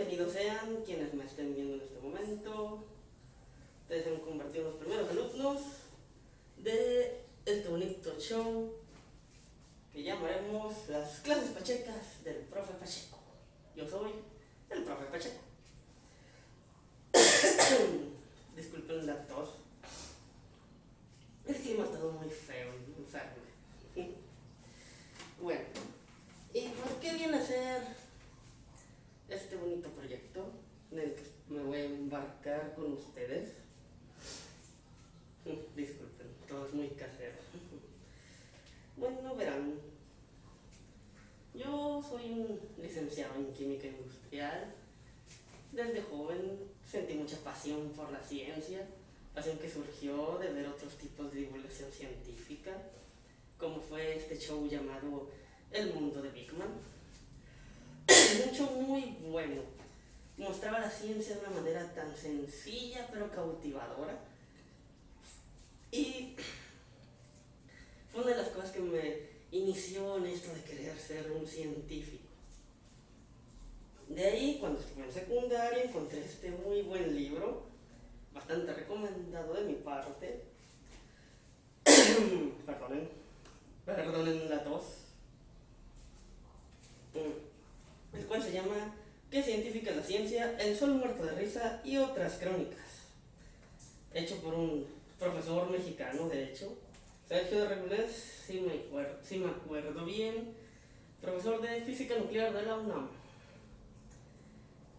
bienvenidos sean quienes me estén viendo en este momento. Ustedes se han convertido en los primeros alumnos de este bonito show que llamaremos las clases pachecas del profe Pacheco. Yo soy el profe Pacheco. Disculpen la tos. El clima ha estado muy feo y enfermo. Bueno, ¿y por qué viene a ser este bonito proyecto en el que me voy a embarcar con ustedes? Disculpen, todo es muy casero. Bueno, verán, yo soy un licenciado en química industrial. Desde joven sentí mucha pasión por la ciencia, pasión que surgió de ver otros tipos de divulgación científica, como fue este show llamado El Mundo de Big Man. Un show muy bueno, mostraba la ciencia de una manera tan sencilla pero cautivadora, y fue una de las cosas que me inició en esto de querer ser un científico. De ahí, cuando estuve en secundaria, encontré este muy buen libro, bastante recomendado de mi parte. Perdonen la tos. El cual se llama ¿Qué científica es la ciencia? El sol muerto de risa y otras crónicas. Hecho por un profesor mexicano, de hecho, Sergio de Regulés, si me acuerdo bien, profesor de física nuclear de la UNAM.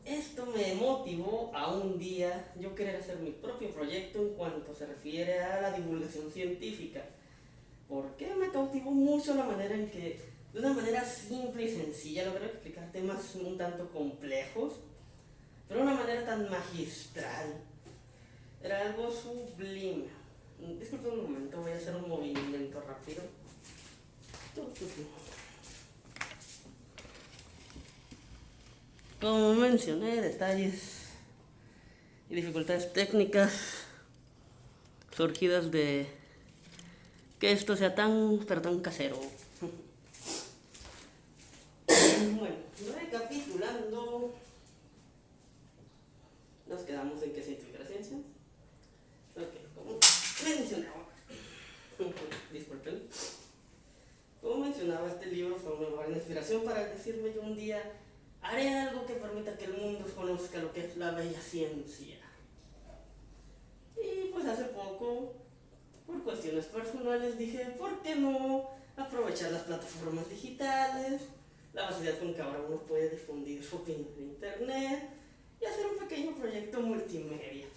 Esto me motivó a un día yo querer hacer mi propio proyecto en cuanto se refiere a la divulgación científica, porque me cautivó mucho la manera en que, de una manera simple y sencilla, logré explicar temas un tanto complejos, pero de una manera tan magistral. Era algo sublime. Disculpen un momento, voy a hacer un movimiento rápido. Como mencioné, detalles y dificultades técnicas surgidas de que esto sea tan casero. Bueno, recapitulando, nos quedamos en qué científica la ciencia. Ok, como mencionaba, disculpen, como mencionaba, este libro fue una buena inspiración para decirme yo un día haré algo que permita que el mundo conozca lo que es la bella ciencia. Y pues hace poco, por cuestiones personales, dije, ¿por qué no aprovechar las plataformas digitales, la facilidad con que ahora uno puede difundir su opinión en internet y hacer un pequeño proyecto multimedia?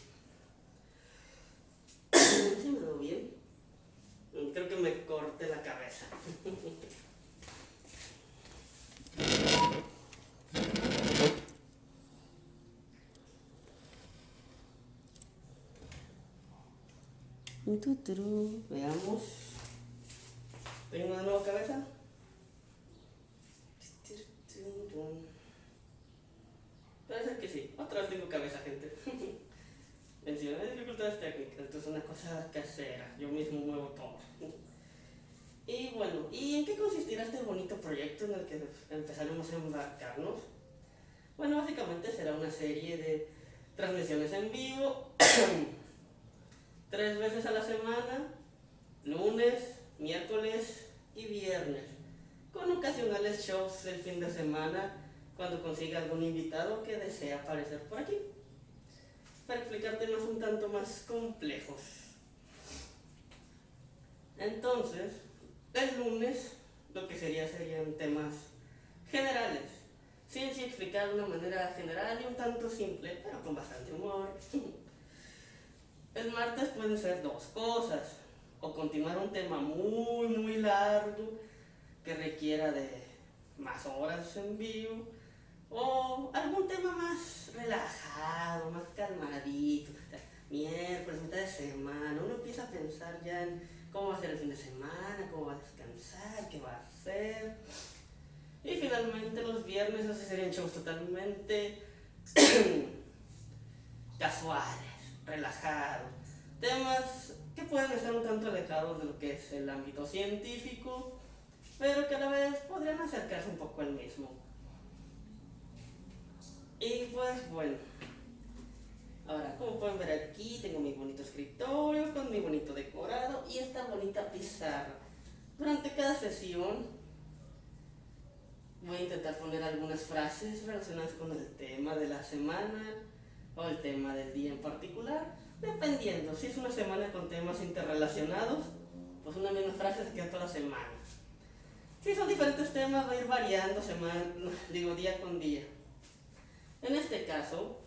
¿Sí me veo bien? Creo que me corté la cabeza. Veamos. ¿Tengo una nueva cabeza? Parece que sí. Otra vez tengo cabeza, gente. Mencioné dificultades técnicas, esto es una cosa casera. Yo mismo muevo todo. Y bueno, ¿y en qué consistirá este bonito proyecto en el que empezaremos a embarcarnos? Bueno, básicamente será una serie de transmisiones en vivo 3 veces a la semana, lunes, miércoles y viernes, con ocasionales shows el fin de semana cuando consiga algún invitado que desea aparecer por aquí, para explicar temas un tanto más complejos. Entonces, el lunes lo que serían temas generales, ciencia explicada de una manera general y un tanto simple, pero con bastante humor. El martes pueden ser dos cosas, o continuar un tema muy largo que requiera de más horas en vivo, o algún tema más relajado, más calmadito. Miércoles, mitad de semana, uno empieza a pensar ya en cómo va a ser el fin de semana, cómo va a descansar, qué va a hacer. Y finalmente los viernes, esos serían shows totalmente casuales, relajados, temas que pueden estar un tanto alejados de lo que es el ámbito científico, pero que a la vez podrían acercarse un poco al mismo. Y pues bueno, ahora como pueden ver aquí tengo mi bonito escritorio con mi bonito decorado y esta bonita pizarra. Durante cada sesión voy a intentar poner algunas frases relacionadas con el tema de la semana o el tema del día en particular, dependiendo. Si es una semana con temas interrelacionados, pues una misma frase se queda toda la semana. Si son diferentes temas, va a ir variando día con día. En este caso,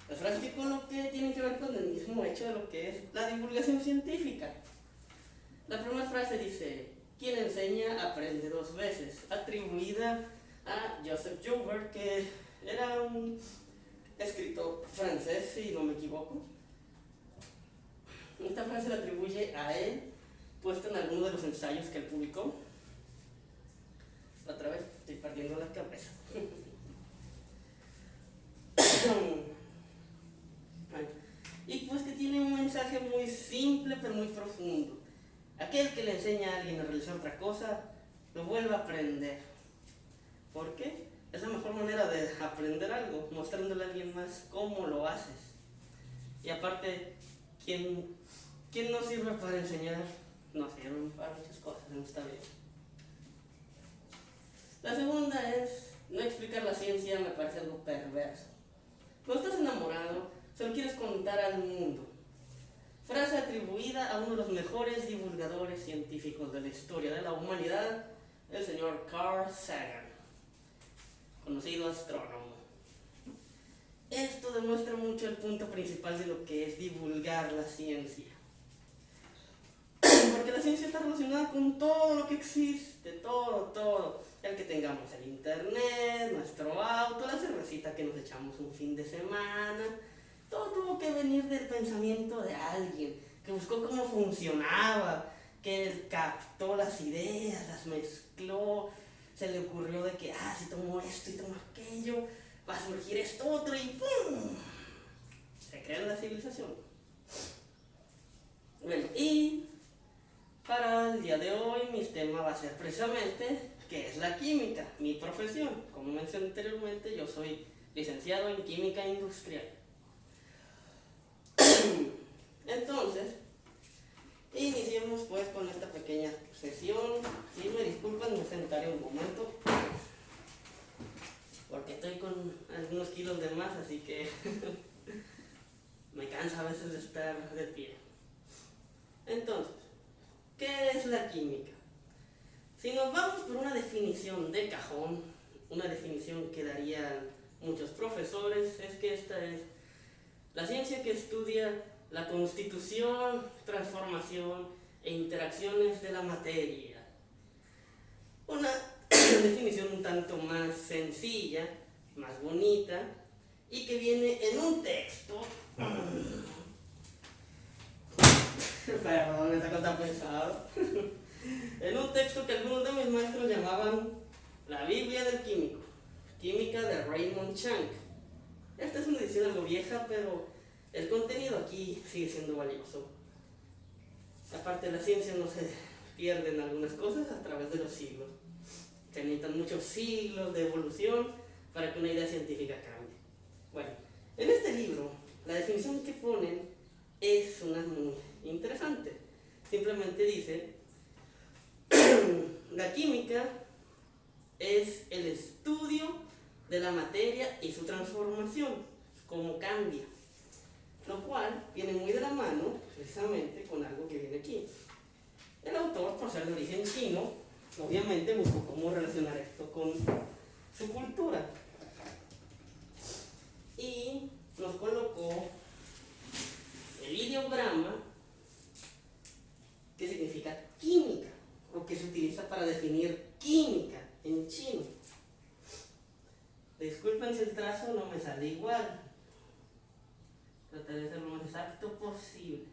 las frases que coloqué tienen que ver con el mismo hecho de lo que es la divulgación científica. La primera frase dice: quien enseña aprende dos veces, atribuida a Joseph Joubert, que era un escritor francés, si no me equivoco. Esta frase la atribuye a él, puesta en alguno de los ensayos que él publicó. Otra vez estoy perdiendo la cabeza. Y pues que tiene un mensaje muy simple pero muy profundo. Aquel que le enseña a alguien a realizar otra cosa, lo vuelve a aprender. ¿Por qué? Es la mejor manera de aprender algo, mostrándole a alguien más cómo lo haces. Y aparte, ¿quién no sirve para enseñar? No sirve para muchas cosas en esta vida. La segunda es: no explicar la ciencia me parece algo perverso. Cuando estás enamorado, se lo quieres contar al mundo. Frase atribuida a uno de los mejores divulgadores científicos de la historia de la humanidad, el señor Carl Sagan, conocido astrónomo. Esto demuestra mucho el punto principal de lo que es divulgar la ciencia. Porque la ciencia está relacionada con todo lo que existe, todo. El que tengamos el internet, nuestro auto, la cervecita que nos echamos un fin de semana. Todo tuvo que venir del pensamiento de alguien que buscó cómo funcionaba, que captó las ideas, las mezcló, se le ocurrió de que, si tomo esto y tomo aquello, va a surgir esto otro y ¡pum! Se crea la civilización. Bueno, y para el día de hoy mi tema va a ser precisamente qué es la química, mi profesión. Como mencioné anteriormente, yo soy licenciado en química industrial. Entonces, iniciemos pues con esta pequeña sesión. Si me disculpan, me sentaré un momento porque estoy con algunos kilos de más, así que me cansa a veces de estar de pie. Entonces, ¿qué es la química? Si nos vamos por una definición de cajón, una definición que darían muchos profesores, es que esta es la ciencia que estudia la constitución, transformación e interacciones de la materia. Una definición un tanto más sencilla, más bonita, y que viene en un texto. Perdón, esta cosa pesado. En un texto que algunos de mis maestros llamaban la Biblia del Químico, Química de Raymond Chang. Esta es una edición algo vieja, pero el contenido aquí sigue siendo valioso. Aparte, la ciencia no se pierde en algunas cosas a través de los siglos. Se necesitan muchos siglos de evolución para que una idea científica cambie. Bueno, en este libro, la definición que ponen es una muy interesante. Simplemente dice: la química es el estudio de la materia y su transformación, cómo cambia. Lo cual viene muy de la mano, precisamente, con algo que viene aquí. El autor, por ser de origen chino, obviamente buscó cómo relacionar esto con su cultura. Y nos colocó el ideograma, que significa química, o que se utiliza para definir química en chino. Disculpen si el trazo no me sale igual. Trataré de ser lo más exacto posible.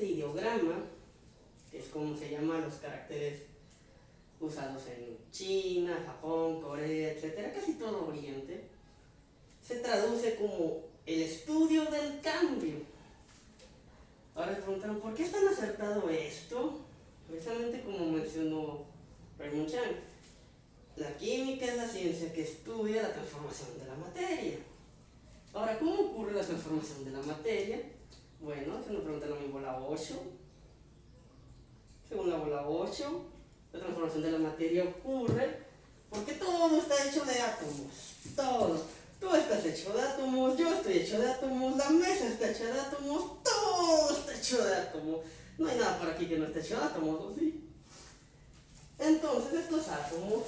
este ideograma, que es como se llaman los caracteres usados en China, Japón, Corea, etcétera, casi todo Oriente, se traduce como el estudio del cambio. Ahora se preguntaron, ¿por qué es tan acertado esto? Precisamente como mencionó Raymond Chang, la química es la ciencia que estudia la transformación de la materia. Ahora, ¿cómo ocurre la transformación de la materia? Bueno, se nos pregunta en mi bola 8. Según la bola 8, la transformación de la materia ocurre porque todo está hecho de átomos. Todo. Tú estás hecho de átomos, yo estoy hecho de átomos, la mesa está hecha de átomos, todo está hecho de átomos. No hay nada por aquí que no esté hecho de átomos, ¿o sí? Entonces estos átomos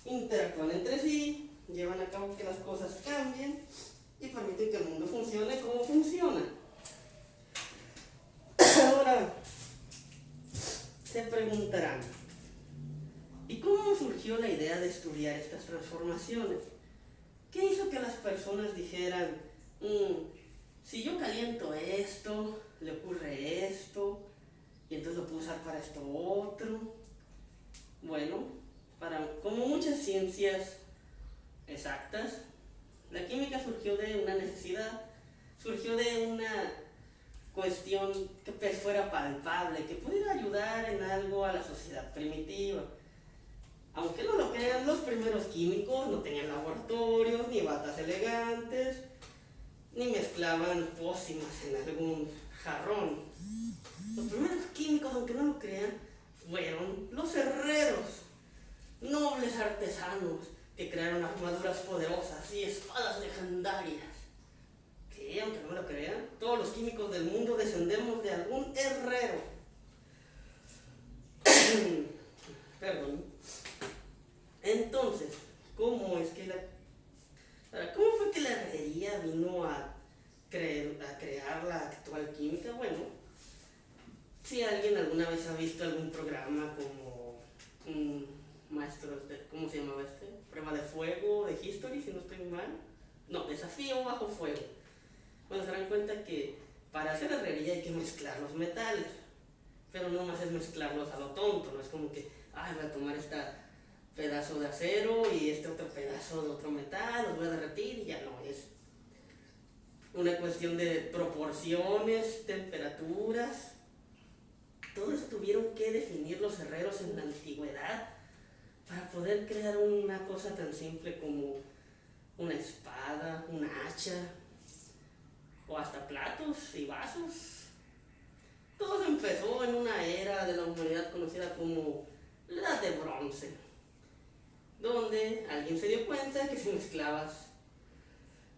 interactúan entre sí, llevan a cabo que las cosas cambien y permiten que el mundo funcione como funciona. Ahora, se preguntarán, ¿y cómo surgió la idea de estudiar estas transformaciones? ¿Qué hizo que las personas dijeran, si yo caliento esto, le ocurre esto, y entonces lo puedo usar para esto otro? Bueno, como muchas ciencias exactas, la química surgió de una necesidad, surgió de una cuestión que fuera palpable, que pudiera ayudar en algo a la sociedad primitiva. Aunque no lo crean, los primeros químicos no tenían laboratorios, ni batas elegantes, ni mezclaban pócimas en algún jarrón. Los primeros químicos, aunque no lo crean, fueron los herreros, nobles artesanos que crearon armaduras poderosas y espadas legendarias. Que, aunque no lo crean, todos los químicos del mundo descendemos de algún herrero. Perdón. Entonces, ¿cómo fue que la herrería vino a crear la actual química? Bueno, si alguien alguna vez ha visto algún programa como Maestros de, ¿cómo se llamaba este? Prueba de fuego, de History, si no estoy mal. No, Desafío bajo fuego. Bueno, se dan cuenta que para hacer herrería hay que mezclar los metales, pero no más es mezclarlos a lo tonto, no es como que, voy a tomar este pedazo de acero y este otro pedazo de otro metal, los voy a derretir y ya no, es una cuestión de proporciones, temperaturas. Todo eso tuvieron que definir los herreros en la antigüedad para poder crear una cosa tan simple como una espada, un hacha, o hasta platos y vasos. Todo empezó en una era de la humanidad conocida como la Edad de Bronce, donde alguien se dio cuenta que si mezclabas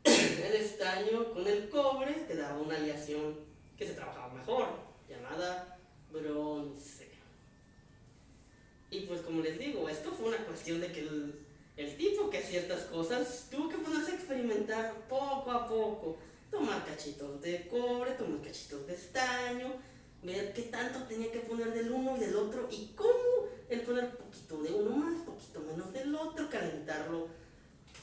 el estaño con el cobre te daba una aleación que se trabajaba mejor, llamada bronce. Y pues como les digo, esto fue una cuestión de que el tipo que hacía estas cosas tuvo que ponerse a experimentar poco a poco, tomar cachitos de cobre, tomar cachitos de estaño, ver qué tanto tenía que poner del uno y del otro y cómo el poner poquito de uno más, poquito menos del otro, calentarlo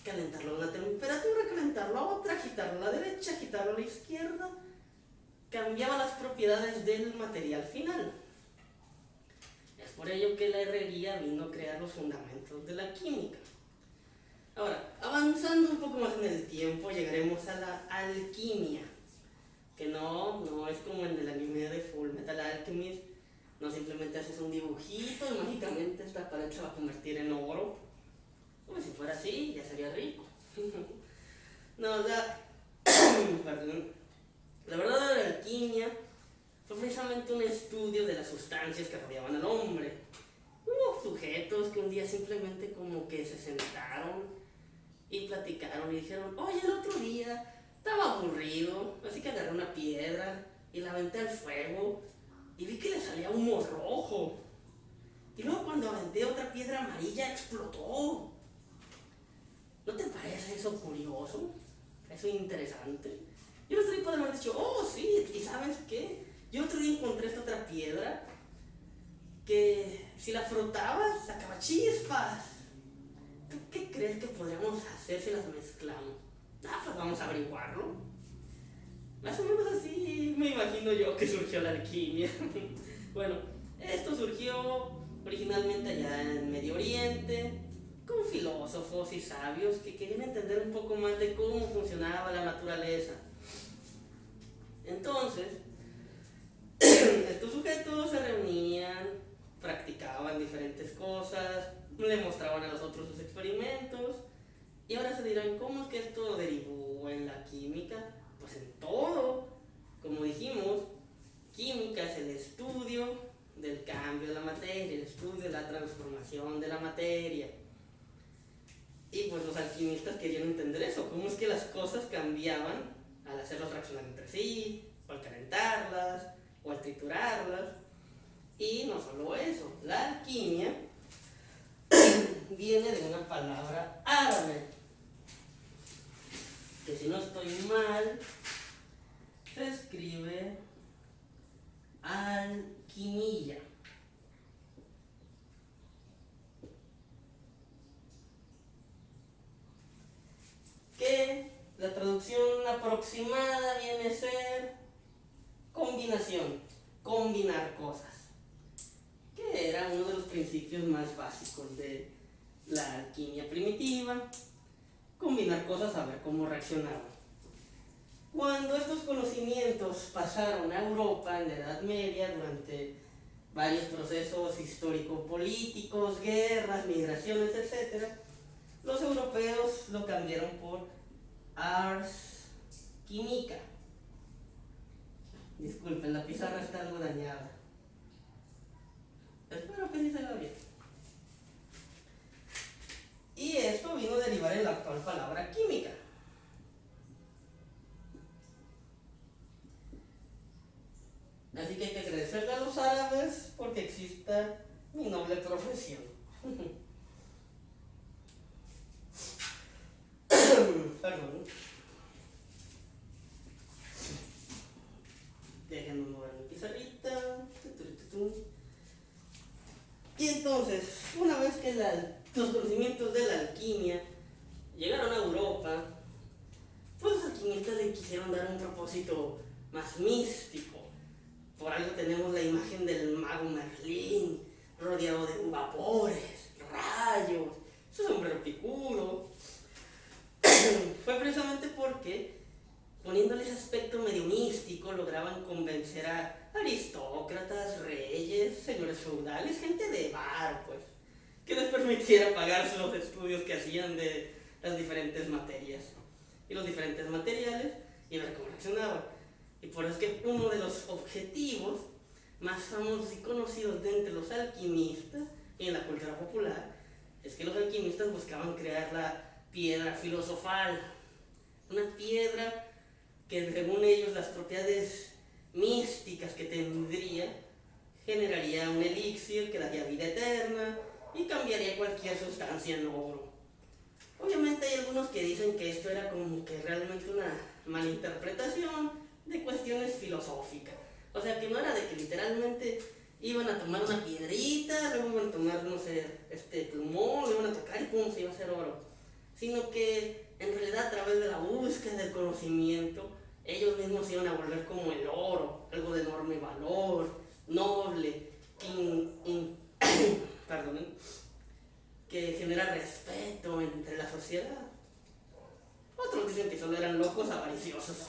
a una temperatura, calentarlo a otra, agitarlo a la derecha, agitarlo a la izquierda, cambiaba las propiedades del material final. Es por ello que la herrería vino a crear los fundamentos de la química. Ahora, avanzando un poco más en el tiempo, llegaremos a la alquimia, que no es como en el anime de Full Metal Alchemist, no simplemente haces un dibujito y mágicamente esta pared se va a convertir en oro. Pues si fuera así, ya sería rico. No, perdón. La verdadera alquimia fue precisamente un estudio de las sustancias que rodeaban al hombre. Hubo sujetos que un día simplemente como que se sentaron y platicaron y dijeron, oye, el otro día estaba aburrido, así que agarré una piedra y la aventé al fuego y vi que le salía humo rojo. Y luego cuando aventé otra piedra amarilla explotó. ¿No te parece eso curioso? ¿Eso interesante? Yo el otro día podría haber dicho, oh sí, ¿y sabes qué? Yo otro día encontré esta otra piedra que si la frotabas sacaba chispas. ¿Tú qué crees que podríamos hacer si las mezclamos? Pues vamos a averiguarlo. Más o menos así me imagino yo que surgió la alquimia. Bueno, esto surgió originalmente allá en Medio Oriente, con filósofos y sabios que querían entender un poco más de cómo funcionaba la naturaleza. Entonces, estos sujetos se reunían, practicaban diferentes cosas, le mostraban a los otros sus experimentos, y ahora se dirán, ¿cómo es que esto derivó en la química? Pues en todo. Como dijimos, química es el estudio del cambio de la materia, el estudio de la transformación de la materia. Y pues los alquimistas querían entender eso, cómo es que las cosas cambiaban al hacerlas reaccionar entre sí, o al calentarlas, o al triturarlas. Y no solo eso, la alquimia viene de una palabra árabe, que si no estoy mal, se escribe alquimilla. Que la traducción aproximada viene a ser combinación, combinar cosas, que era uno de los principios más básicos de la alquimia primitiva, combinar cosas a ver cómo reaccionaban. Cuando estos conocimientos pasaron a Europa en la Edad Media durante varios procesos histórico-políticos, guerras, migraciones, etc., los europeos lo cambiaron por ars química. Disculpen, la pizarra está algo dañada. Espero que sí se vea bien. Y esto vino a derivar en la actual palabra química. Así que hay que agradecerle a los árabes porque exista mi noble profesión. Perdón. Déjenme mover mi pizarrita. Y entonces, una vez que los conocimientos de la alquimia llegaron a Europa, pues los alquimistas le quisieron dar un propósito más místico. Por algo tenemos la imagen del mago Merlín, rodeado de vapores, rayos, su sombrero picudo. Fue precisamente porque, poniéndole ese aspecto medio místico, lograban convencer a aristócratas, reyes, señores feudales, gente de bar, pues, que les permitiera pagarse los estudios que hacían de las diferentes materias y los diferentes materiales y ver cómo reaccionaban. Y por eso es que uno de los objetivos más famosos y conocidos de entre los alquimistas y en la cultura popular es que los alquimistas buscaban crear la piedra filosofal, una piedra que según ellos las propiedades místicas que tendría generaría un elixir que daría vida eterna y cambiaría cualquier sustancia en oro. Obviamente hay algunos que dicen que esto era como que realmente una malinterpretación de cuestiones filosóficas. O sea, que no era de que literalmente iban a tomar una piedrita, luego iban a tomar, no sé, plumón, lo iban a tocar y pum, se iba a hacer oro. Sino que en realidad a través de la búsqueda del conocimiento, ellos mismos se iban a volver como el oro, algo de enorme valor, noble, perdón, que genera respeto entre la sociedad. Otros dicen que solo eran locos avariciosos.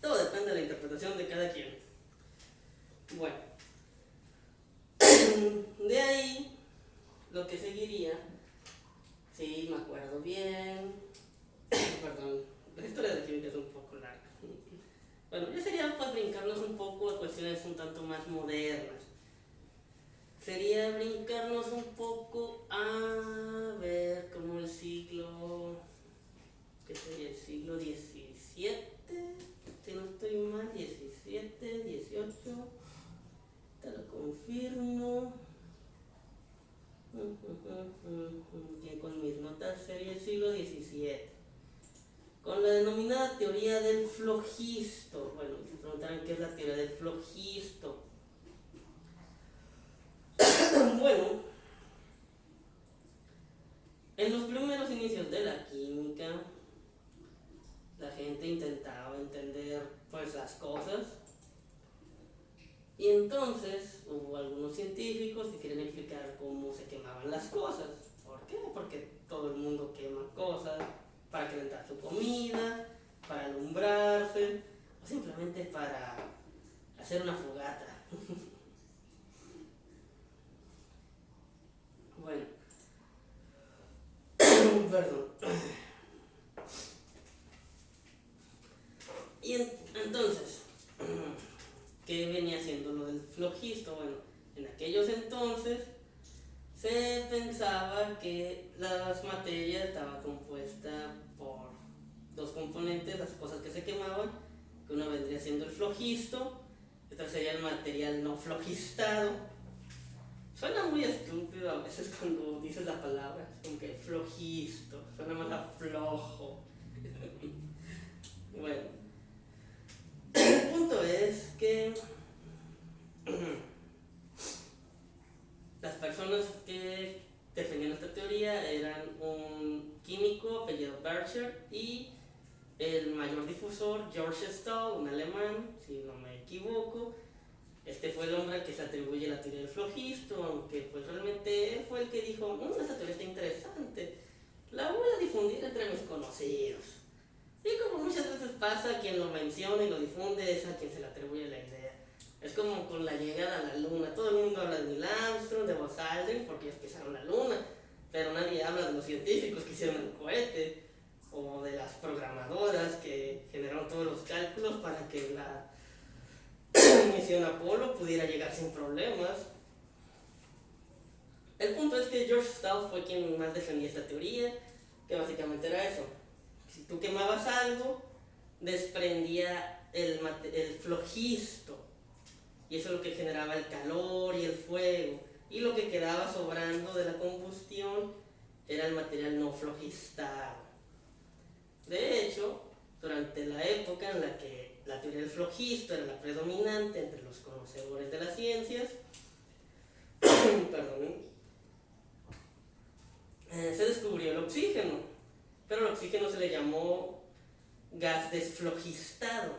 Todo depende de la interpretación de cada quien. Bueno, de ahí lo que seguiría, sí, me acuerdo bien, perdón, la historia de la química es un poco larga. Bueno, ya sería pues brincarnos un poco a cuestiones un tanto más modernas. Sería brincarnos un poco a ver como el siglo, ¿qué sería? El siglo XVII, si no estoy mal, 17, 18, te lo confirmo. Bien, con mis notas sería el siglo XVII, con la denominada teoría del flogisto. Bueno, se preguntarán qué es la teoría del flogisto. Bueno, en los primeros inicios de la química, la gente intentaba entender Entonces hubo algunos científicos que querían explicar cómo se quemaban las cosas. ¿Por qué? Porque todo el mundo quema cosas para calentar su comida, para alumbrarse, o simplemente para hacer una fogata. Bueno, perdón. Y entonces, ¿qué venía siendo lo del flojisto? Bueno, en aquellos entonces se pensaba que las materias estaban compuestas por dos componentes, las cosas que se quemaban, que uno vendría siendo el flojisto, y otro sería el material no flogistado. Suena muy estúpido a veces cuando dices la palabra, es como que flojisto, suena más a flojo. Bueno, el punto es que las personas que defendían esta teoría eran un químico apellido Bercher y el mayor difusor George Stahl, un alemán, si no me equivoco. Este fue el hombre al que se atribuye la teoría del flojisto, aunque pues realmente él fue el que dijo, esta teoría está interesante, la voy a difundir entre mis conocidos. Y como muchas veces pasa, quien lo menciona y lo difunde es a quien se le atribuye la idea. Es como con la llegada a la luna, todo el mundo habla de Neil Armstrong, de Buzz Aldrin, porque ellos pisaron la luna, pero nadie habla de los científicos que hicieron el cohete, o de las programadoras que generaron todos los cálculos para que la misión Apolo pudiera llegar sin problemas. El punto es que George Stahl fue quien más defendía esta teoría, que básicamente era eso. Si tú quemabas algo, desprendía el flogisto, y eso es lo que generaba el calor y el fuego, y lo que quedaba sobrando de la combustión era el material no flogistado. De hecho, durante la época en la que la teoría del flogisto era la predominante entre los conocedores de las ciencias, se descubrió el oxígeno, pero al oxígeno se le llamó gas desflogistado.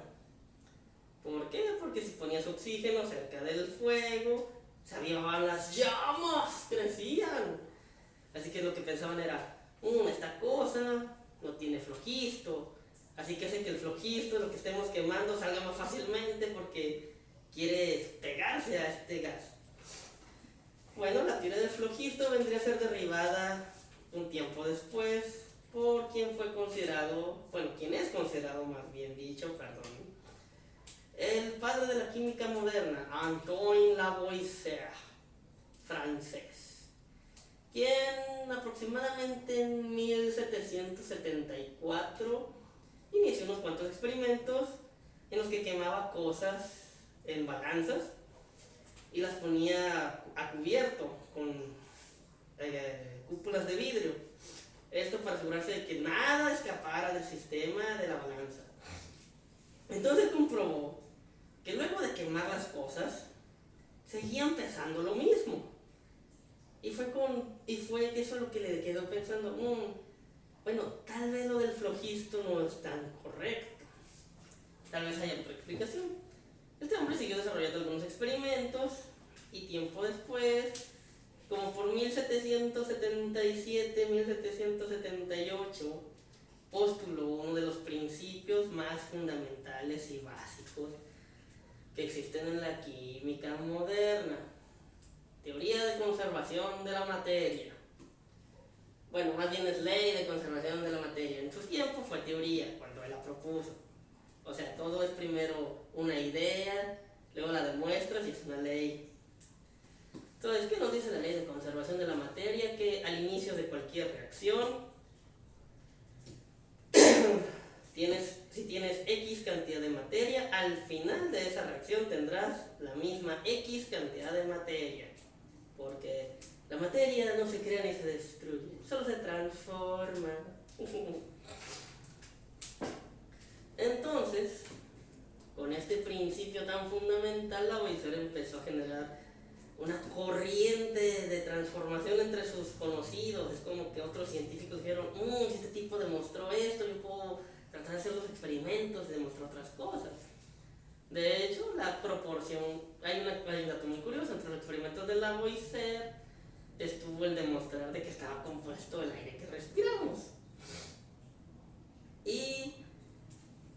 ¿Por qué? Porque si ponías oxígeno cerca del fuego, se avivaban las llamas, crecían. Así que lo que pensaban era, esta cosa no tiene flogisto, así que hace que el flogisto, lo que estemos quemando, salga más fácilmente porque quiere pegarse a este gas. Bueno, la teoría del flogisto vendría a ser derivada un tiempo después por quien es considerado más bien dicho, el padre de la química moderna, Antoine Lavoisier, francés, quien aproximadamente en 1774 inició unos cuantos experimentos en los que quemaba cosas en balanzas y las ponía a cubierto con cúpulas de vidrio. Esto para asegurarse de que nada escapara del sistema de la balanza. Entonces comprobó que luego de quemar las cosas, seguían pesando lo mismo. Y fue que eso es lo que le quedó pensando, tal vez lo del flogisto no es tan correcto. Tal vez haya otra explicación. Este hombre siguió desarrollando algunos experimentos y tiempo después, como por 1777-1778, postuló uno de los principios más fundamentales y básicos que existen en la química moderna. Teoría de conservación de la materia. Bueno, más bien es ley de conservación de la materia. En su tiempo fue teoría, cuando él la propuso. O sea, todo es primero una idea, luego la demuestras y es una ley. Entonces, ¿qué nos dice la ley de conservación de la materia? Que al inicio de cualquier reacción, si tienes X cantidad de materia, al final de esa reacción tendrás la misma X cantidad de materia. Porque la materia no se crea ni se destruye, solo se transforma. Entonces, con este principio tan fundamental, Lavoisier empezó a generar una corriente de transformación entre sus conocidos. Es como que otros científicos dijeron, si este tipo demostró esto, yo puedo tratar de hacer los experimentos y demostrar otras cosas. De hecho, la proporción, hay un dato muy curioso, entre los experimentos de Lavoisier estuvo el demostrar de que estaba compuesto el aire que respiramos. Y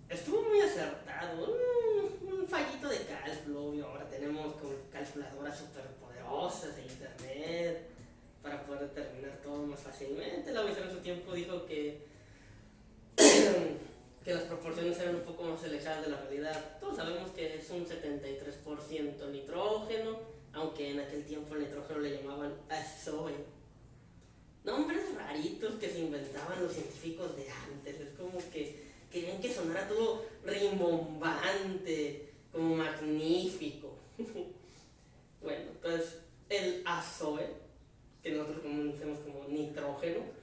estuvo muy acertado, un fallito de cálculo, y ahora tenemos calculadoras superpoderosas de internet para poder determinar todo más fácilmente. Lavoisier en su tiempo dijo que que las proporciones eran un poco más alejadas de la realidad. Todos sabemos que es un 73% nitrógeno, aunque en aquel tiempo el nitrógeno le llamaban azoe. Nombres raritos que se inventaban los científicos de antes. Es como que querían que sonara todo rimbombante, como magnífico. Bueno, pues el azoe, que nosotros conocemos como nitrógeno,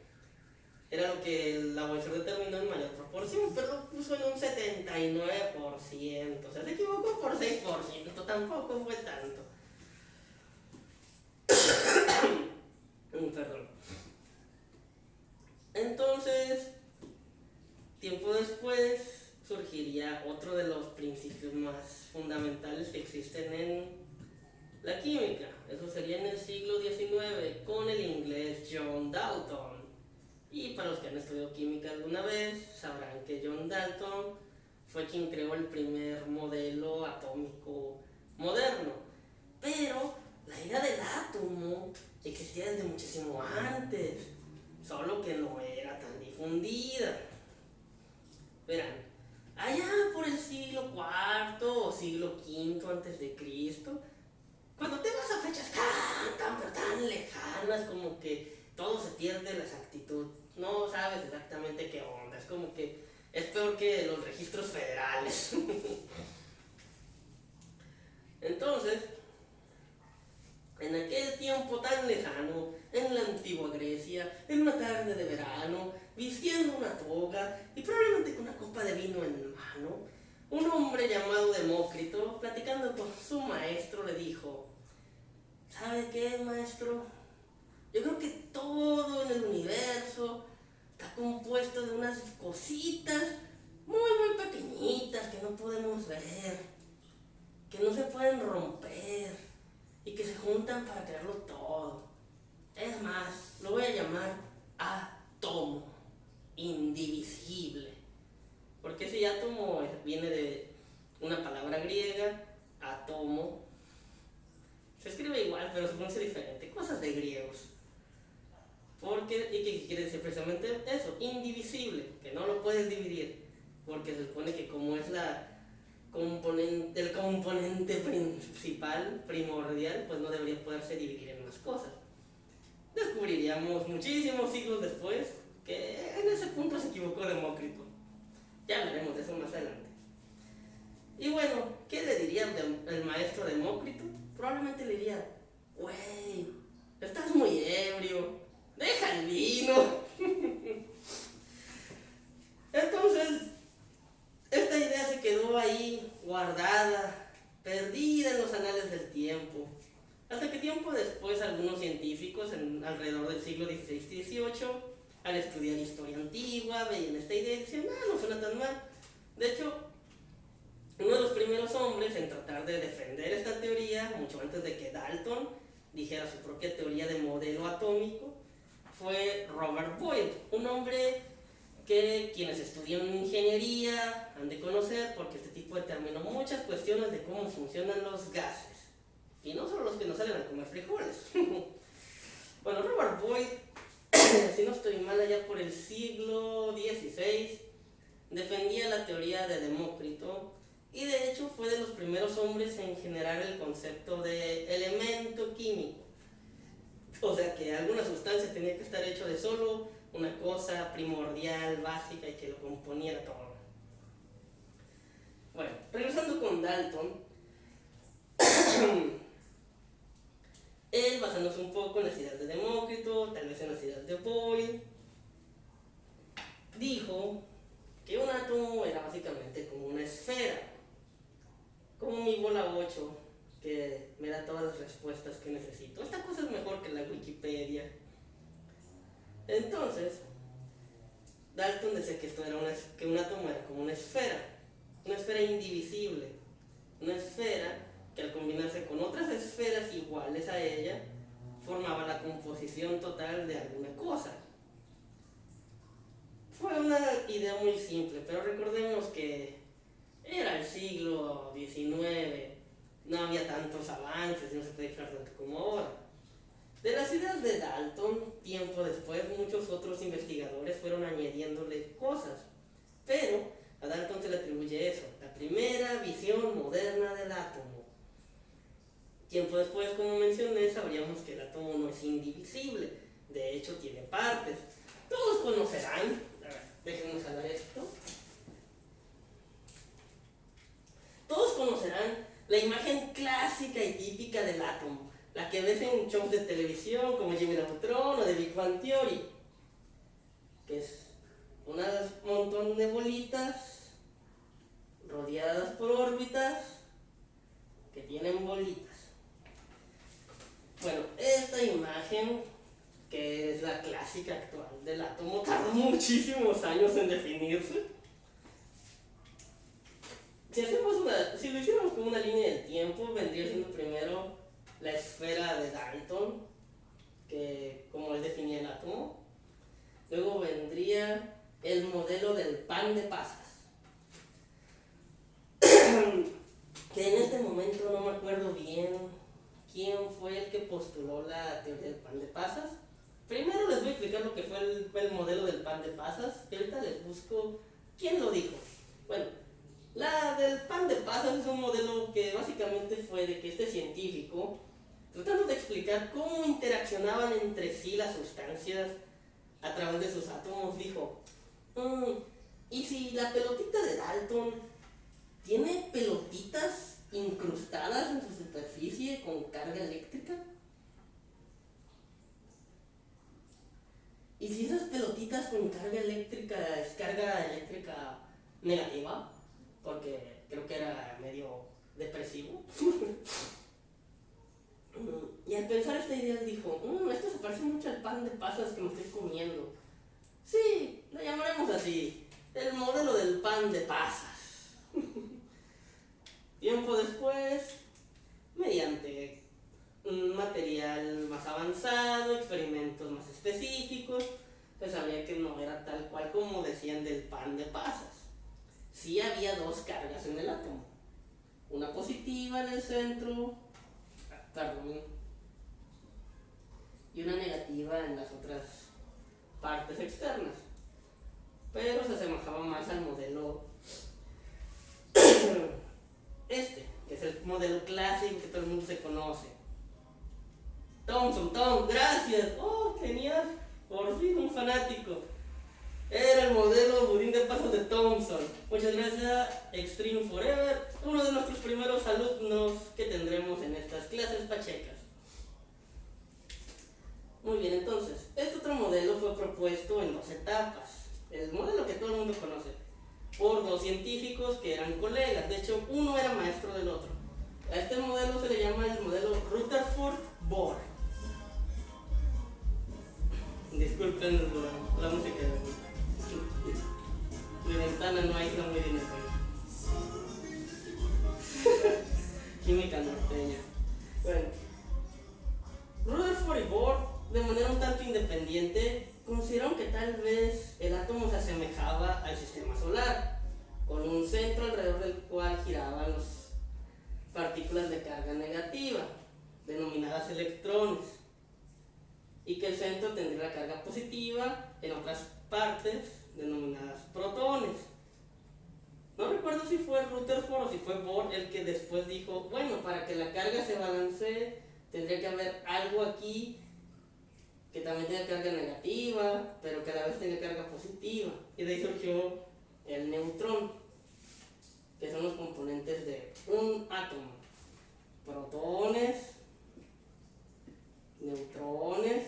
era lo que el Lavoisier determinó en mayor proporción, pero lo puso en un 79%. O sea, se equivocó por 6%, tampoco fue tanto. Perdón. Entonces, tiempo después surgiría otro de los principios más fundamentales que existen en la química. Eso sería en el siglo XIX con el inglés John Dalton. Y para los que han estudiado química alguna vez, sabrán que John Dalton fue quien creó el primer modelo atómico moderno. Pero la idea del átomo existía desde muchísimo antes, solo que no era tan difundida. Verán, allá por el siglo IV o siglo V antes de Cristo, cuando te vas a fechas tan lejanas, como que todo se pierde la exactitud. No sabes exactamente qué onda. Es como que es peor que los registros federales. Entonces, en aquel tiempo tan lejano, en la antigua Grecia, en una tarde de verano, vistiendo una toga y probablemente con una copa de vino en mano, un hombre llamado Demócrito, platicando con su maestro, le dijo: ¿sabe qué, maestro? Yo creo que todo en el universo está compuesto de unas cositas muy pequeñitas que no podemos ver, que no se pueden romper y que se juntan para crearlo todo. Es más, lo voy a llamar átomo, indivisible. Porque ese átomo viene de una palabra griega, átomo. Se escribe igual, pero se pronuncia diferente. Cosas de griegos. Porque, ¿y qué quiere decir precisamente eso? Indivisible, que no lo puedes dividir. Porque se supone que como es el componente principal, primordial, pues no debería poderse dividir en más cosas. Descubriríamos muchísimos siglos después que en ese punto se equivocó Demócrito. Ya hablaremos de eso más adelante. Y bueno, ¿qué le diría el maestro Demócrito? Probablemente le diría: güey, estás muy ebrio, deja el vino. Entonces, esta idea se quedó ahí guardada, perdida en los anales del tiempo. Hasta que tiempo después algunos científicos, alrededor del siglo XVI-XVIII, al estudiar historia antigua, veían esta idea y decían: no suena tan mal. De hecho, uno de los primeros hombres en tratar de defender esta teoría, mucho antes de que Dalton dijera su propia teoría de modelo atómico, fue Robert Boyle, un hombre que quienes estudian ingeniería han de conocer, porque este tipo determinó muchas cuestiones de cómo funcionan los gases. Y no solo los que nos salen a comer frijoles. Bueno, Robert Boyle, si no estoy mal, allá por el siglo XVI, defendía la teoría de Demócrito y de hecho fue de los primeros hombres en generar el concepto de elemento químico. O sea que alguna sustancia tenía que estar hecho de solo una cosa primordial, básica y que lo componiera todo. Bueno, regresando con Dalton, él, basándose un poco en las ideas de Demócrito, tal vez en las ideas de Boyle, dijo que un átomo era básicamente como una esfera, como mi bola 8, que me da todas las respuestas que necesito. Esta cosa es mejor que la Wikipedia. Entonces, Dalton decía que, que un átomo era como una esfera indivisible. una esfera que al combinarse con otras esferas iguales a ella, formaba la composición total de alguna cosa. Fue una idea muy simple, pero recordemos que era el siglo XIX, no había tantos avances, no se puede crear tanto como ahora. De las ideas de Dalton, tiempo después, muchos otros investigadores fueron añadiéndole cosas, pero a Dalton se le atribuye eso, la primera visión moderna del átomo. Tiempo después, como mencioné, sabríamos que el átomo no es indivisible, de hecho tiene partes. Todos conocerán, déjenme jalar esto, todos conocerán la imagen clásica y típica del átomo, la que ves en shows de televisión como Jimmy Neutron o The Big Bang Theory, que es un montón de bolitas rodeadas por órbitas que tienen bolitas. Bueno, esta imagen, que es la clásica actual del átomo, tardó muchísimos años en definirse. Si lo hiciéramos con una línea del tiempo, vendría siendo primero la esfera de Dalton, que como él definía el átomo. Luego vendría el modelo del pan de pasas, que en este momento no me acuerdo bien quién fue el que postuló la teoría del pan de pasas. Primero les voy a explicar lo que fue el modelo del pan de pasas, y ahorita les busco quién lo dijo. Bueno, la del pan de pasas es un modelo que básicamente fue de que este científico, tratando de explicar cómo interaccionaban entre sí las sustancias a través de sus átomos, dijo, ¿y si la pelotita de Dalton tiene pelotitas incrustadas en su superficie con carga eléctrica? ¿Y si esas pelotitas con carga eléctrica es carga eléctrica negativa? Porque creo que era medio depresivo. Y al pensar esta idea dijo, esto se parece mucho al pan de pasas que me estoy comiendo. Sí, lo llamaremos así, el modelo del pan de pasas. Tiempo después, mediante un material más avanzado, experimentos más específicos, se sabía que no era tal cual como decían del pan de pasas. Sí había dos cargas en el átomo, una positiva en el centro, y una negativa en las otras partes externas, pero se asemejaba más al modelo que es el modelo clásico que todo el mundo se conoce. Thomson, gracias, genial, por fin un fanático. Era el modelo budín de pasas de Thomson. Muchas gracias, Extreme Forever, uno de nuestros primeros alumnos que tendremos en estas clases pachecas. Muy bien, entonces, este otro modelo fue propuesto en dos etapas. El modelo que todo el mundo conoce, por dos científicos que eran colegas. De hecho, uno era maestro del otro. A este modelo se le llama el modelo Rutherford-Bohr. Disculpen la música de mi ventana no aísla muy bien el química norteña. Bueno, Rutherford y Bohr, de manera un tanto independiente, consideraron que tal vez el átomo se asemejaba al sistema solar, con un centro alrededor del cual giraban las partículas de carga negativa, denominadas electrones, y que el centro tendría la carga positiva en otras partes, denominadas protones. No recuerdo si fue Rutherford o si fue Bohr el que después dijo, bueno, para que la carga se balancee, tendría que haber algo aquí que también tenga carga negativa, pero que a la vez tenga carga positiva. Y de ahí surgió el neutrón, que son los componentes de un átomo. Protones, neutrones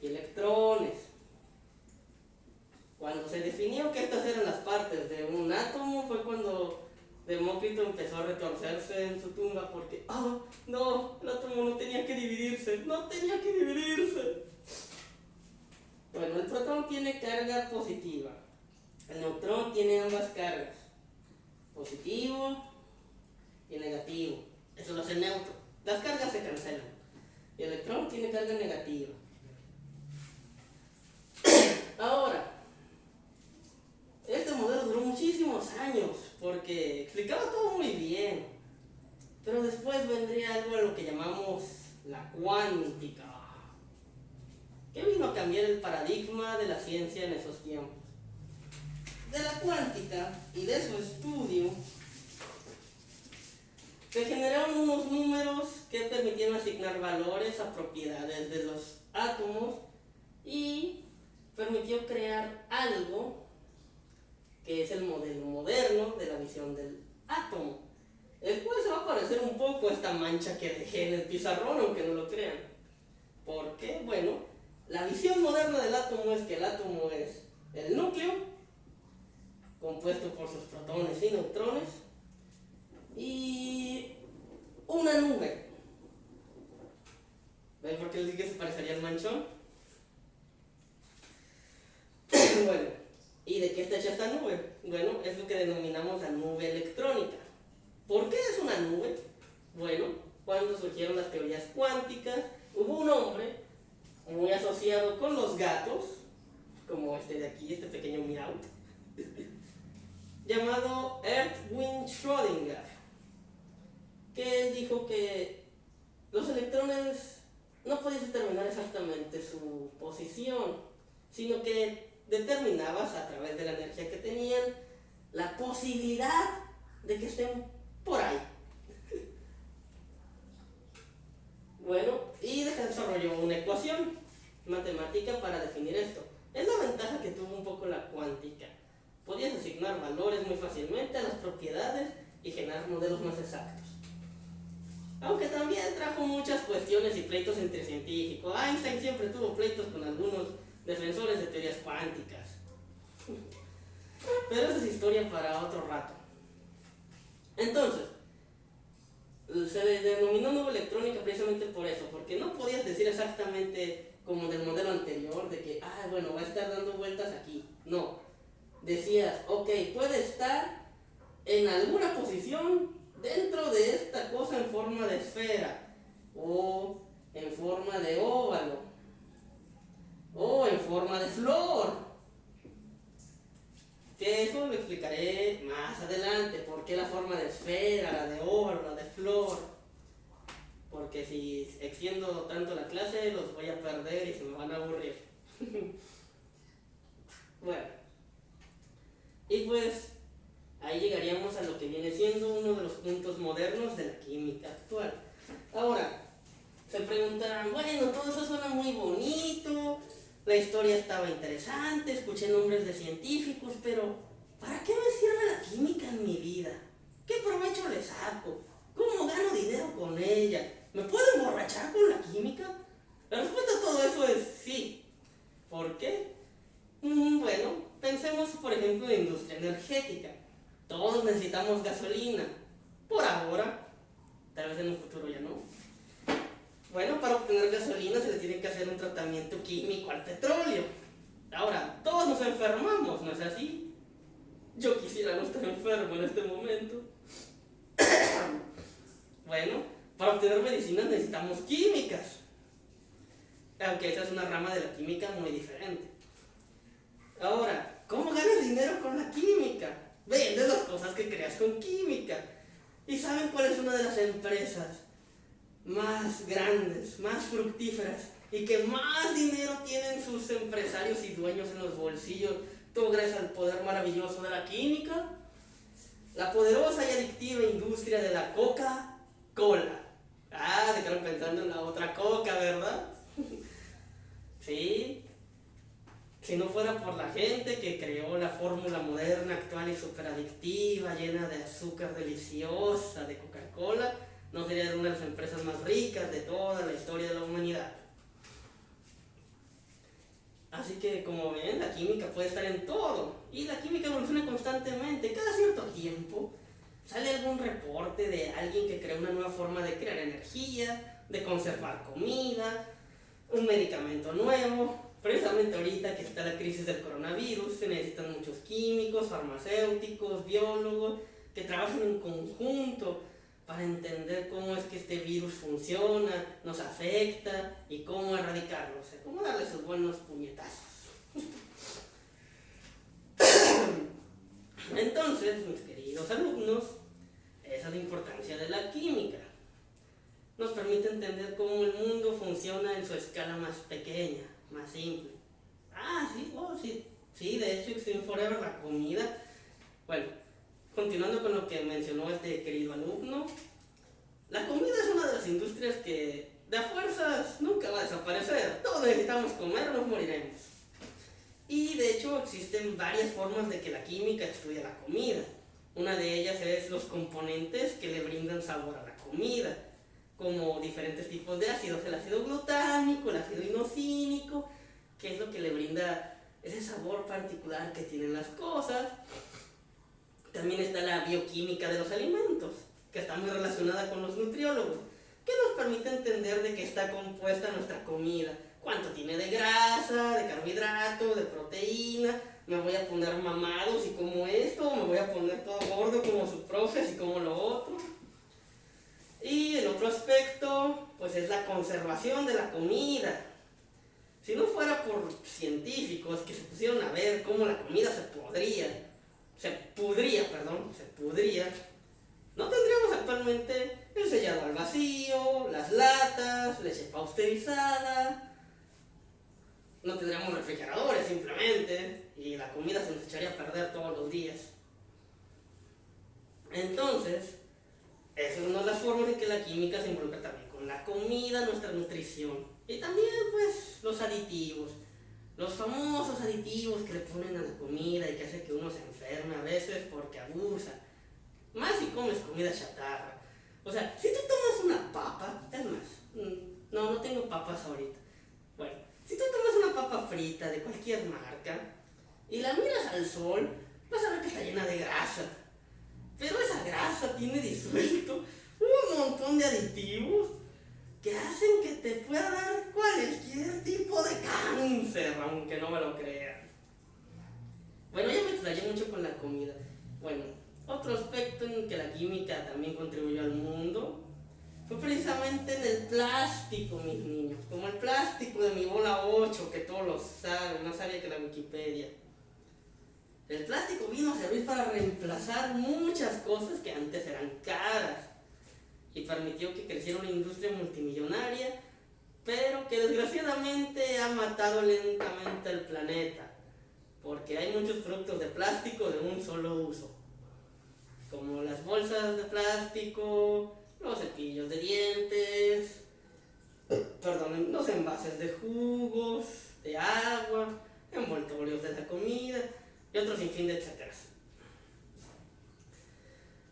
y electrones. Cuando se definió que estas eran las partes de un átomo fue cuando Demócrito empezó a retorcerse en su tumba porque, no, el átomo no tenía que dividirse. Bueno, el protón tiene carga positiva, el neutrón tiene ambas cargas. positivo y negativo. Eso lo hace el neutro. Las cargas se cancelan. Y el electrón tiene carga negativa. Ahora, este modelo duró muchísimos años porque explicaba todo muy bien. Pero después vendría algo a lo que llamamos la cuántica, que vino a cambiar el paradigma de la ciencia en esos tiempos. De la cuántica y de su estudio se generaron unos números que permitieron asignar valores a propiedades de los átomos y permitió crear algo que es el modelo moderno de la visión del átomo, el cual se va a parecer un poco a esta mancha que dejé en el pizarrón, aunque no lo crean. Porque, bueno, la visión moderna del átomo es que el átomo es el núcleo, compuesto por sus protones y neutrones, y una nube. ¿Ven por qué les dije que se parecería al manchón? Bueno, ¿y de qué está hecha esta nube? Bueno, es lo que denominamos la nube electrónica. ¿Por qué es una nube? Bueno, cuando surgieron las teorías cuánticas, hubo un hombre muy asociado con los gatos, como este de aquí, este pequeño miau, llamado Erwin Schrödinger, que él dijo que los electrones no podías determinar exactamente su posición, sino que determinabas a través de la energía que tenían la posibilidad de que estén por ahí. Bueno, y desarrolló una ecuación matemática para definir esto. Es la ventaja que tuvo un poco la cuántica. Podías asignar valores muy fácilmente a las propiedades y generar modelos más exactos. Aunque también trajo muchas cuestiones y pleitos entre científicos. Einstein siempre tuvo pleitos con algunos defensores de teorías cuánticas. Pero esa es historia para otro rato. Entonces, se le denominó nube electrónica precisamente por eso, porque no podías decir exactamente como del modelo anterior, de que, bueno, va a estar dando vueltas aquí. No, decías, ok, puede estar en alguna posición dentro de esta cosa en forma de esfera, o en forma de óvalo, o en forma de flor. Que eso lo explicaré más adelante, por qué la forma de esfera, la de óvalo, la de flor. Porque si extiendo tanto la clase, los voy a perder y se me van a aburrir. Bueno, y pues ahí llegaríamos a lo que viene siendo uno de los puntos modernos de la química actual. Ahora, se preguntarán, bueno, todo eso suena muy bonito, la historia estaba interesante, escuché nombres de científicos, pero ¿para qué me sirve la química en mi vida? ¿Qué provecho le saco? ¿Cómo gano dinero con ella? ¿Me puedo emborrachar con la química? La respuesta a todo eso es sí. ¿Por qué? Bueno, pensemos por ejemplo en la industria energética. Todos necesitamos gasolina. Por ahora, tal vez en un futuro ya no. Bueno, para obtener gasolina se le tiene que hacer un tratamiento químico al petróleo. Ahora, todos nos enfermamos, ¿no es así? Yo quisiera no estar enfermo en este momento. Bueno, para obtener medicinas necesitamos químicas. Aunque esa es una rama de la química muy diferente. Ahora, ¿cómo ganas dinero con la química? Vendes las cosas que creas con química. ¿Y saben cuál es una de las empresas más grandes, más fructíferas y que más dinero tienen sus empresarios y dueños en los bolsillos, todo gracias al poder maravilloso de la química? La poderosa y adictiva industria de la Coca-Cola. Se quedaron pensando en la otra Coca, ¿verdad? Sí. Si no fuera por la gente que creó la fórmula moderna, actual y súper adictiva, llena de azúcar deliciosa de Coca-Cola, no sería una de las empresas más ricas de toda la historia de la humanidad. Así que, como ven, la química puede estar en todo. Y la química evoluciona constantemente. Cada cierto tiempo sale algún reporte de alguien que creó una nueva forma de crear energía, de conservar comida, un medicamento nuevo. Precisamente ahorita que está la crisis del coronavirus, se necesitan muchos químicos, farmacéuticos, biólogos, que trabajan en conjunto para entender cómo es que este virus funciona, nos afecta y cómo erradicarlo, o sea, cómo darle sus buenos puñetazos. Entonces, mis queridos alumnos, esa es la importancia de la química. Nos permite entender cómo el mundo funciona en su escala más pequeña, más simple. Sí, de hecho, Extreme Forever, la comida. Bueno, continuando con lo que mencionó este querido alumno, la comida es una de las industrias que de a fuerzas nunca va a desaparecer. Todos necesitamos comer o nos moriremos. Y de hecho existen varias formas de que la química estudia la comida. Una de ellas es los componentes que le brindan sabor a la comida, como diferentes tipos de ácidos, el ácido glutámico, el ácido inosínico, que es lo que le brinda ese sabor particular que tienen las cosas. También está la bioquímica de los alimentos, que está muy relacionada con los nutriólogos, que nos permite entender de qué está compuesta nuestra comida, cuánto tiene de grasa, de carbohidrato, de proteína. Me voy a poner mamado si como esto, me voy a poner todo gordo como su profe si como lo otro. Y el otro aspecto, pues es la conservación de la comida. Si no fuera por científicos que se pusieron a ver cómo la comida se pudría, no tendríamos actualmente el sellado al vacío, las latas, leche pasteurizada, no tendríamos refrigeradores simplemente, y la comida se nos echaría a perder todos los días. Entonces, esa es una de las formas en que la química se involucra también con la comida, nuestra nutrición. Y también, pues, los aditivos. Los famosos aditivos que le ponen a la comida y que hace que uno se enferme a veces porque abusa. Más si comes comida chatarra. O sea, si tú tomas una papa, es más, no tengo papas ahorita. Bueno, si tú tomas una papa frita de cualquier marca y la miras al sol, vas a ver que está llena de grasa. Pero esa grasa tiene disuelto un montón de aditivos que hacen que te pueda dar cualquier tipo de cáncer, aunque no me lo crean. Bueno, ya me explayé mucho con la comida. Bueno, otro aspecto en que la química también contribuyó al mundo fue precisamente en el plástico, mis niños. Como el plástico de mi bola 8, que todos lo saben, no sabía que la Wikipedia. El plástico vino a servir para reemplazar muchas cosas que antes eran caras y permitió que creciera una industria multimillonaria, pero que desgraciadamente ha matado lentamente al planeta, porque hay muchos productos de plástico de un solo uso, como las bolsas de plástico, los cepillos de dientes, los envases de jugos, de agua, envoltorios de la comida y otro sinfín de etcétera.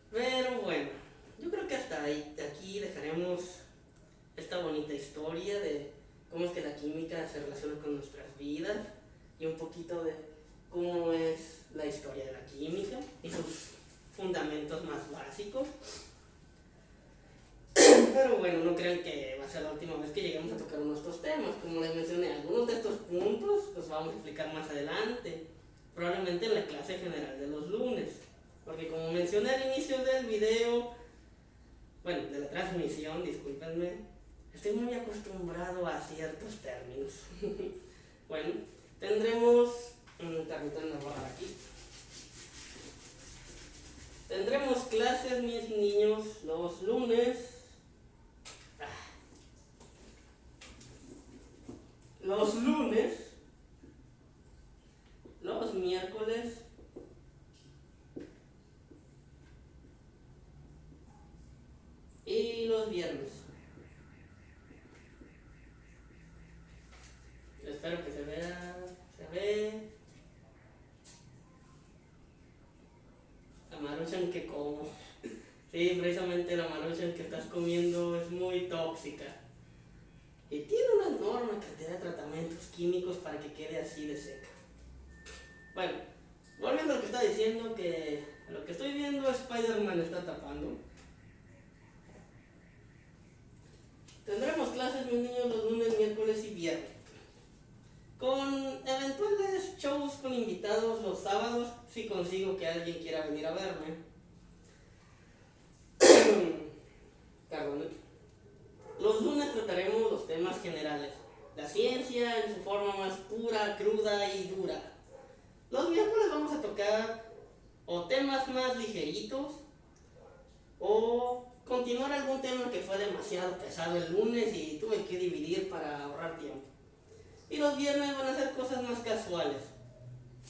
Pero bueno, yo creo que hasta ahí, de aquí dejaremos esta bonita historia de cómo es que la química se relaciona con nuestras vidas y un poquito de cómo es la historia de la química y sus fundamentos más básicos. Pero bueno, no crean que va a ser la última vez que lleguemos a tocar uno de estos temas. Como les mencioné, algunos de estos puntos los vamos a explicar más adelante, probablemente en la clase general de los lunes, porque como mencioné al inicio del video, de la transmisión, discúlpenme, estoy muy acostumbrado a ciertos términos. Bueno, tendremos, permítanme borrar aquí, tendremos clases, mis niños, los lunes, los miércoles y los viernes. Espero que se vea, se ve. La Maruchan que como. Sí, precisamente la Maruchan que estás comiendo es muy tóxica. Y tiene una enorme cantidad de tratamientos químicos para que quede así de seca. Bueno, volviendo a lo que está diciendo, que lo que estoy viendo Spider-Man está tapando. Tendremos clases, mis niños, los lunes, miércoles y viernes, con eventuales shows con invitados los sábados, si consigo que alguien quiera venir a verme. temas generales. La ciencia en su forma más pura, cruda y dura. Los miércoles vamos a tocar o temas más ligeritos o continuar algún tema que fue demasiado pesado el lunes y tuve que dividir para ahorrar tiempo. Y los viernes van a ser cosas más casuales.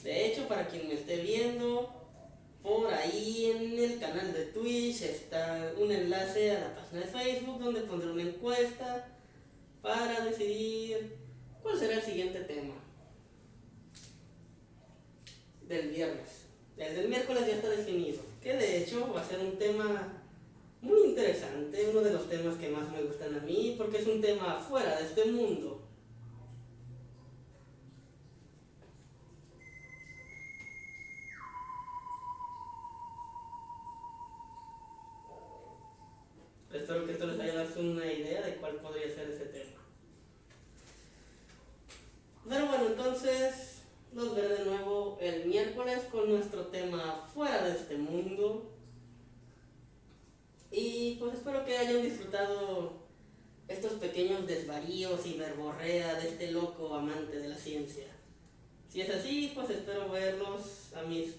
De hecho, para quien me esté viendo, por ahí en el canal de Twitch está un enlace a la página de Facebook donde pondré una encuesta para decidir cuál será el siguiente tema del viernes. El del miércoles ya está definido, que de hecho va a ser un tema muy interesante, uno de los temas que más me gustan a mí, porque es un tema fuera de este mundo. Espero que esto les haya dado una idea de cuál podría ser ese tema. Pero bueno, entonces nos veré de nuevo el miércoles con nuestro tema fuera de este mundo. Y pues espero que hayan disfrutado estos pequeños desvaríos y verborrea de este loco amante de la ciencia. Si es así, pues espero verlos a mis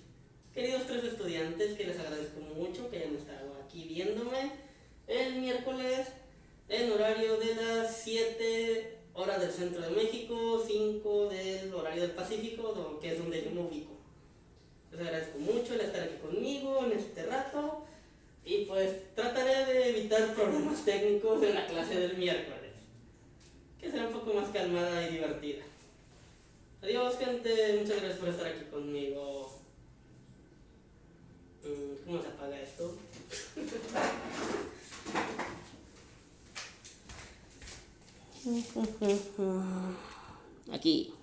queridos 3 estudiantes, que les agradezco mucho que hayan estado aquí viéndome el miércoles en horario de las 7 horas del centro de México, 5 del horario del Pacífico, que es donde yo me ubico. Les agradezco mucho el estar aquí conmigo en este rato y pues trataré de evitar problemas técnicos en la clase del miércoles, que será un poco más calmada y divertida. Adiós, gente, muchas gracias por estar aquí conmigo. ¿Cómo se apaga esto? Aquí.